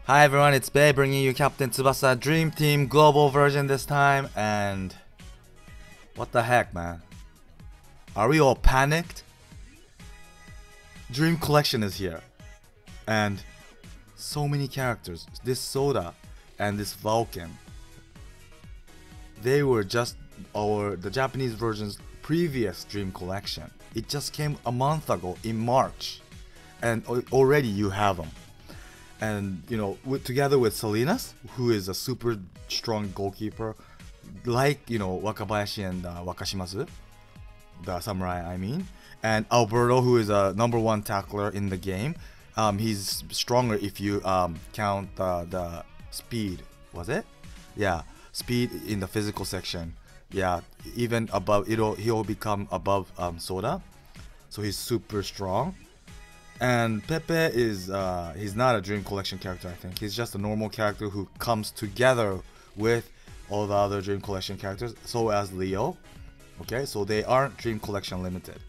Hi everyone, it's Bay bringing you Captain Tsubasa Dream Team Global version this time, and what the heck, man? Are we all panicked? Dream Collection is here, and so many characters. This Soda and this Vulcan, they were just the Japanese version's previous Dream Collection. It just came a month ago in March, and already you have them. And you know, together with Salinas, who is a super strong goalkeeper, like Wakabayashi and Wakashimazu, the samurai I mean, and Alberto, who is a #1 tackler in the game. He's stronger if you count the speed. Was it? Yeah, speed in the physical section. Yeah, even above he'll become above Soda, so he's super strong. And Pepe is he's not a Dream Collection character. I think he's just a normal character who comes together with all the other Dream Collection characters. So as Leo, okay, so they aren't Dream Collection limited,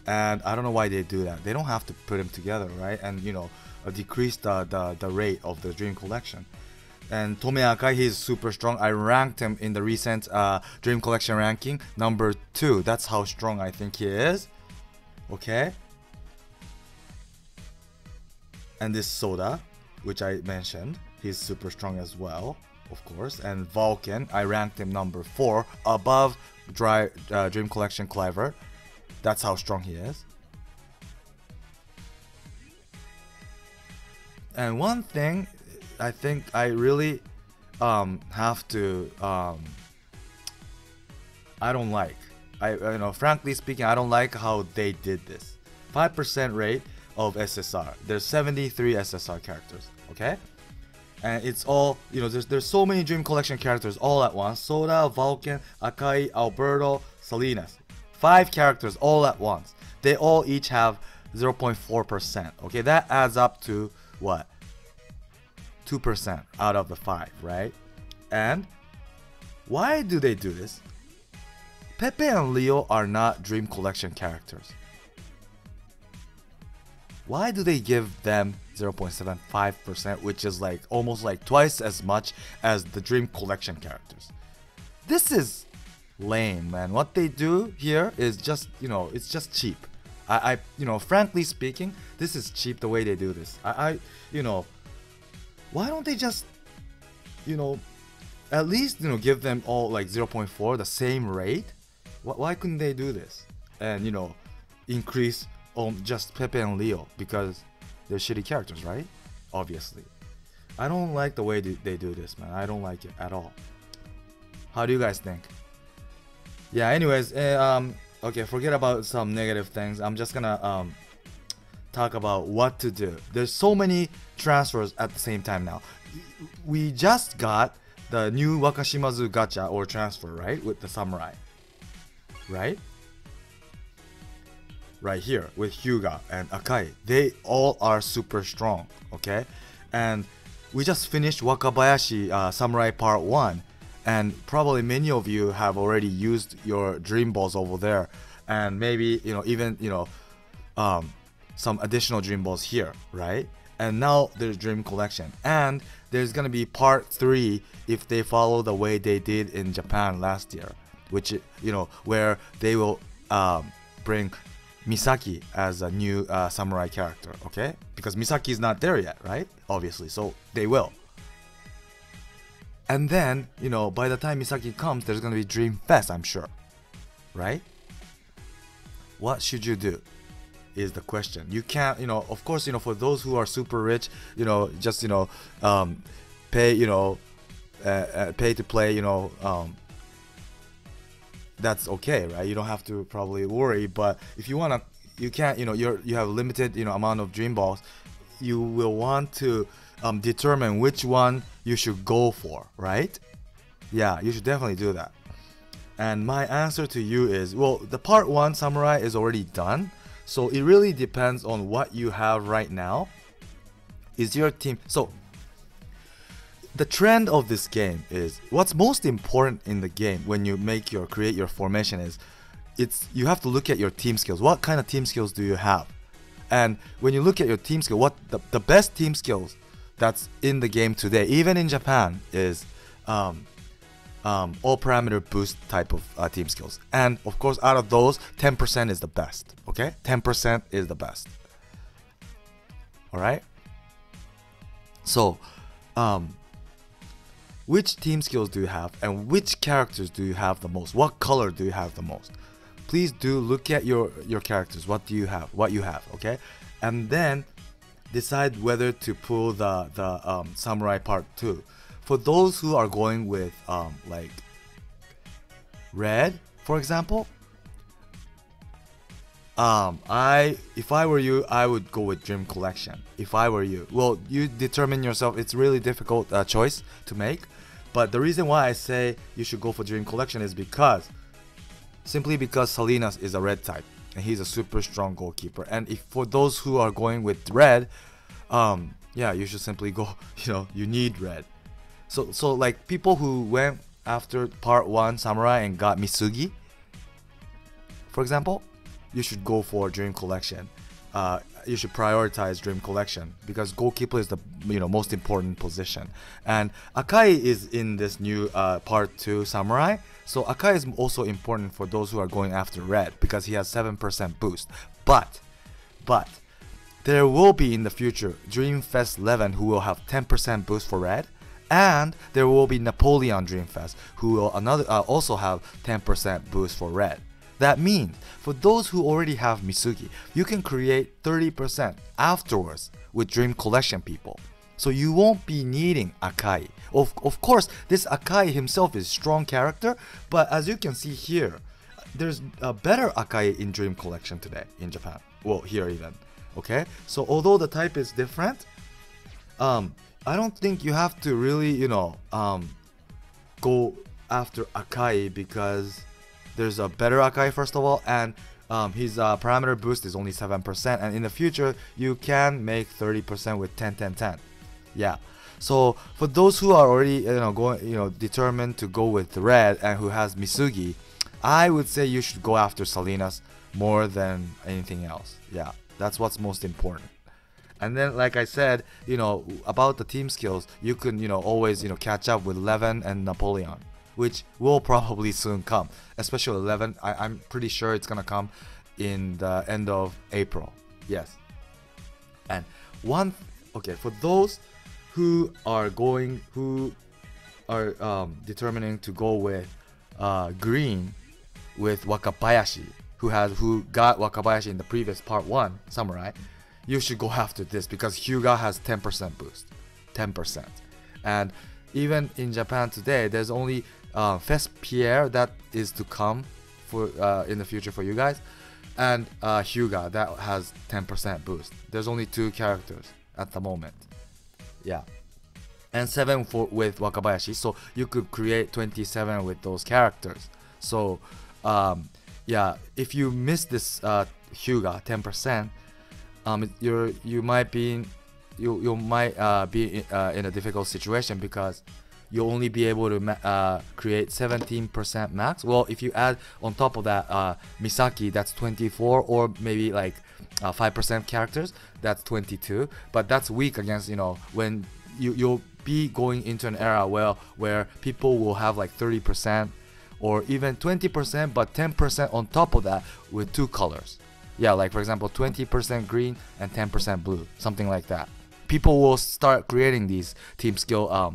and I don't know why they do that. They don't have to put them together, right? And decrease the rate of the Dream Collection. And Tome Akai, he's super strong. I ranked him in the recent Dream Collection ranking #2. That's how strong I think he is. Okay. And this Soda, which I mentioned, he's super strong as well, of course. And Vulcan, I ranked him #4 above Dream Collection Cliver. That's how strong he is. And one thing I think I really have to I don't like. Frankly speaking, I don't like how they did this. 5% rate of SSR. There's 73 SSR characters, okay? And it's all, there's so many Dream Collection characters all at once. Soda, Vulcan, Akai, Alberto, Salinas. 5 characters all at once. They all each have 0.4%, okay? That adds up to what? 2% out of the 5, right? And why do they do this? Pepe and Leo are not Dream Collection characters. Why do they give them 0.75%, which is like almost like twice as much as the Dream Collection characters? This is lame, man. What they do here is just, it's just cheap. Frankly speaking, this is cheap the way they do this. Why don't they just, at least, give them all like 0.4, the same rate? Why couldn't they do this? And, increase just Pepe and Leo, because they're shitty characters, right? Obviously. I don't like the way they do this, man. I don't like it at all. How do you guys think? Yeah, anyways, okay, forget about some negative things. I'm just gonna talk about what to do. There's so many transfers at the same time now. We just got the new Wakashimazu gacha or transfer, right? With the samurai, right? Right here with Hyuga and Akai. They all are super strong, okay? And we just finished Wakabayashi Samurai Part 1, and probably many of you have already used your Dream Balls over there, and maybe even some additional Dream Balls here, right? And now there's Dream Collection, and there's gonna be Part 3 if they follow the way they did in Japan last year, which where they will bring Misaki as a new samurai character, okay? Because Misaki is not there yet, right? Obviously, so they will. And then, by the time Misaki comes, there's gonna be Dream Fest, I'm sure, right? What should you do is the question. You can't, of course, for those who are super rich, just pay, pay to play, that's okay, right? You don't have to probably worry. But if you wanna, you can't, you have limited, amount of Dream Balls. You will want to determine which one you should go for, right? Yeah, you should definitely do that. And my answer to you is, well, the Part 1 Samurai is already done, so it really depends on what you have right now. Is your team so? The trend of this game is, what's most important in the game when you create your formation is, you have to look at your team skills. What kind of team skills do you have? And when you look at your team skill, what the best team skills that's in the game today, even in Japan, is all parameter boost type of team skills. And of course, out of those, 10% is the best. Okay, 10% is the best. All right. So, which team skills do you have, and which characters do you have the most? What color do you have the most? Please do look at your characters. What do you have? What you have? Okay, and then decide whether to pull the Samurai Part 2. For those who are going with like red, for example, if I were you, I would go with Dream Collection. If I were you, well, you determine yourself. It's really difficult choice to make, but the reason why I say you should go for Dream Collection is simply because Salinas is a red type and he's a super strong goalkeeper. And if for those who are going with red, yeah, you should simply go. You need red. So like people who went after Part 1 Samurai and got Misugi, for example, you should go for Dream Collection. You should prioritize Dream Collection because goalkeeper is the most important position. And Akai is in this new Part 2 Samurai. So Akai is also important for those who are going after red because he has 7% boost. But there will be in the future Dream Fest 11 who will have 10% boost for red. And there will be Napoleon Dream Fest who will also have 10% boost for red. That means for those who already have Misugi, you can create 30% afterwards with Dream Collection people. So you won't be needing Akai. Of course, this Akai himself is a strong character, but as you can see here, there's a better Akai in Dream Collection today in Japan. Well, here even. Okay? So although the type is different, I don't think you have to really, go after Akai because there's a better Akai first of all, and his parameter boost is only 7%, and in the future you can make 30% with 10-10-10. Yeah. So for those who are already determined to go with red and who has Misugi, I would say you should go after Salinas more than anything else. Yeah, that's what's most important. And then, like I said, about the team skills, you can always catch up with Levin and Napoleon, which will probably soon come. Especially 11, I'm pretty sure it's gonna come in the end of April. Yes. And for those who are determining to go with green with Wakabayashi, who got Wakabayashi in the previous Part 1 Samurai, you should go after this because Hyuga has 10% boost. 10%. And even in Japan today, there's only Fest Pierre that is to come for in the future for you guys, and Hyuga that has 10% boost. There's only 2 characters at the moment. Yeah. And 7 with Wakabayashi, so you could create 27 with those characters. So yeah, if you miss this Hyuga 10%, you might be in a difficult situation because you'll only be able to create 17% max. Well, if you add on top of that Misaki, that's 24, or maybe like 5% characters, that's 22. But that's weak against when you'll be going into an era where people will have like 30% or even 20%, but 10% on top of that with 2 colors. Yeah, like for example 20% green and 10% blue, something like that. People will start creating these team skill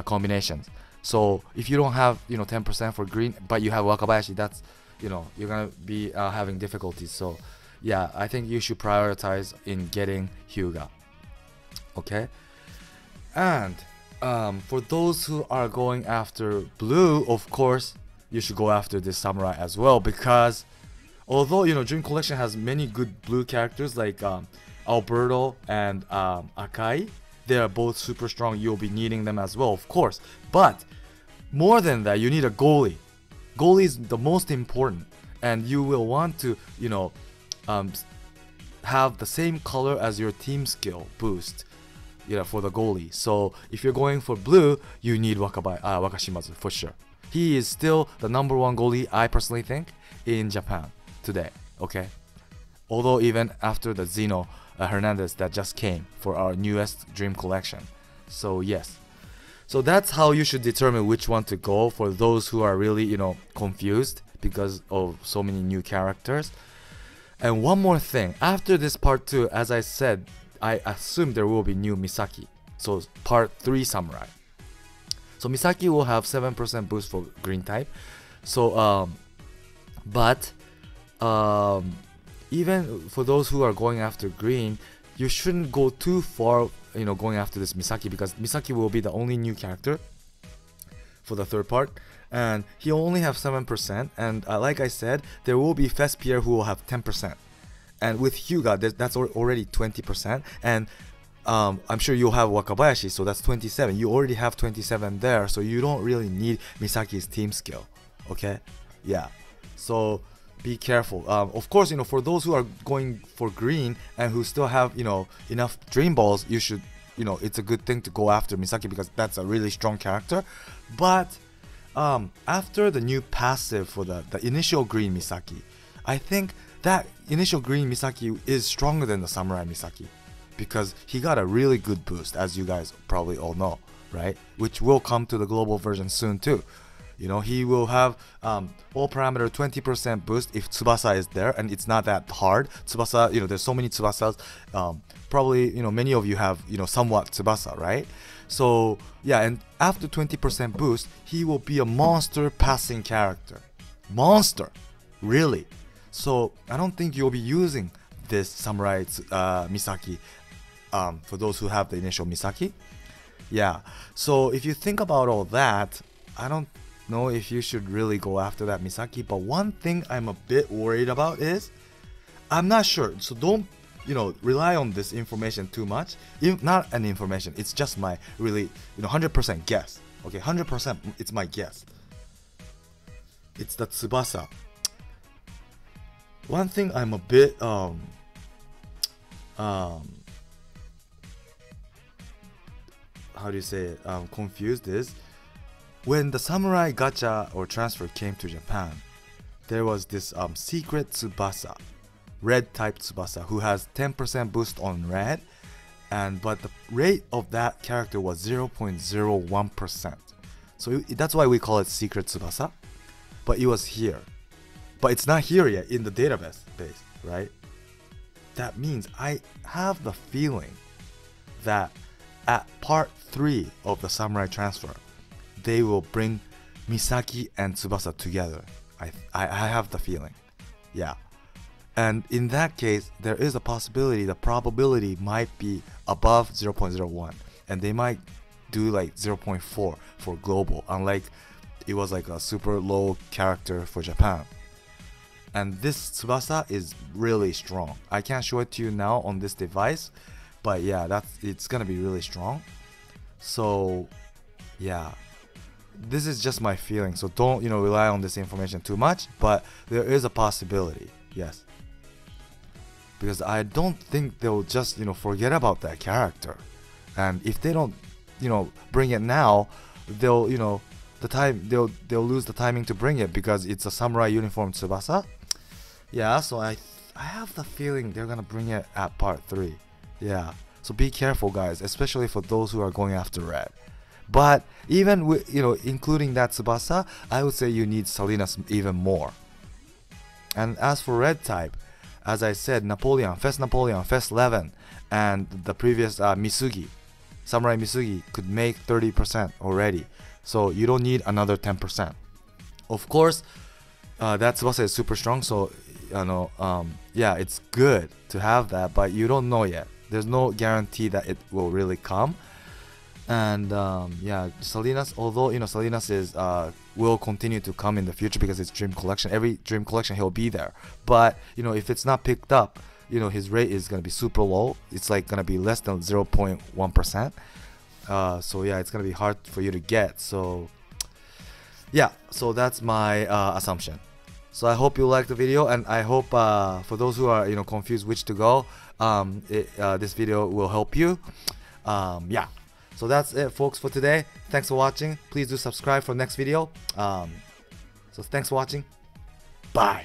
combinations. So if you don't have 10% for green but you have Wakabayashi, that's you're gonna be having difficulties. So yeah, I think you should prioritize in getting Hyuga. Okay. And for those who are going after blue, of course you should go after this Samurai as well, because although Dream Collection has many good blue characters like Alberto and Akai, they are both super strong. You'll be needing them as well, of course. But more than that, you need a goalie. Goalie is the most important, and you will want to have the same color as your team skill boost for the goalie. So if you're going for blue, you need Wakashimazu for sure. He is still the #1 goalie, I personally think, in Japan today. Okay, although even after the Xeno Hernandez that just came for our newest Dream Collection. So yes. So that's how you should determine which one to go for those who are really, confused because of so many new characters. And one more thing, after this part 2, as I said, I assume there will be new Misaki. So part 3 Samurai. So Misaki will have 7% boost for green type. So even for those who are going after green, you shouldn't go too far, going after this Misaki, because Misaki will be the only new character for the third part, and he will only have 7%. And like I said, there will be Fespier who will have 10%, and with Hyuga, that's already 20%. And I'm sure you'll have Wakabayashi, so that's 27. You already have 27 there, so you don't really need Misaki's team skill. Okay, yeah. So be careful. Of course, for those who are going for green and who still have, enough dream balls, you should, it's a good thing to go after Misaki because that's a really strong character. But after the new passive for the initial green Misaki, I think that initial green Misaki is stronger than the Samurai Misaki because he got a really good boost, as you guys probably all know, right? Which will come to the global version soon too. He will have all parameter 20% boost if Tsubasa is there, and it's not that hard. Tsubasa, there's so many Tsubasas. Probably, many of you have, somewhat Tsubasa, right? So, yeah, and after 20% boost, he will be a monster passing character. Monster! Really. So, I don't think you'll be using this Samurai Misaki for those who have the initial Misaki. Yeah, so if you think about all that, I don't know if you should really go after that Misaki, but one thing I'm a bit worried about is I'm not sure, so don't rely on this information too much. Not an information, it's just my really 100% guess. Okay, 100% it's my guess. It's the Tsubasa. One thing I'm a bit how do you say it, confused is when the Samurai Gacha or transfer came to Japan, there was this secret Tsubasa, red type Tsubasa, who has 10% boost on red, but the rate of that character was 0.01%. So that's why we call it secret Tsubasa. But it was here. But it's not here yet in the database, right? That means I have the feeling that at part 3 of the Samurai transfer, they will bring Misaki and Tsubasa together. I have the feeling. Yeah. And in that case, there is a possibility, the probability might be above 0.01. And they might do like 0.4 for global, unlike it was like a super low character for Japan. And this Tsubasa is really strong. I can't show it to you now on this device, but yeah, it's gonna be really strong. So yeah, this is just my feeling, so don't rely on this information too much, but there is a possibility, yes, because I don't think they'll just forget about that character. And if they don't bring it now, they'll they'll lose the timing to bring it because it's a samurai uniform Tsubasa. Yeah, so I have the feeling they're gonna bring it at part 3. Yeah, so be careful guys, especially for those who are going after red. But even with including that Tsubasa, I would say you need Salinas even more. And as for red type, as I said, Napoleon, Fest 11, and the previous Misugi, Samurai Misugi could make 30% already. So you don't need another 10%. Of course, that Tsubasa is super strong, so yeah, it's good to have that, but you don't know yet. There's no guarantee that it will really come. And yeah, Salinas, although Salinas is will continue to come in the future because it's Dream Collection. Every Dream Collection he'll be there. But if it's not picked up, his rate is gonna be super low. It's like gonna be less than 0.1%. So yeah, it's gonna be hard for you to get. So yeah, so that's my assumption. So I hope you liked the video, and I hope for those who are confused which to go, this video will help you. Yeah. So that's it folks for today. Thanks for watching. Please do subscribe for next video. So thanks for watching. Bye.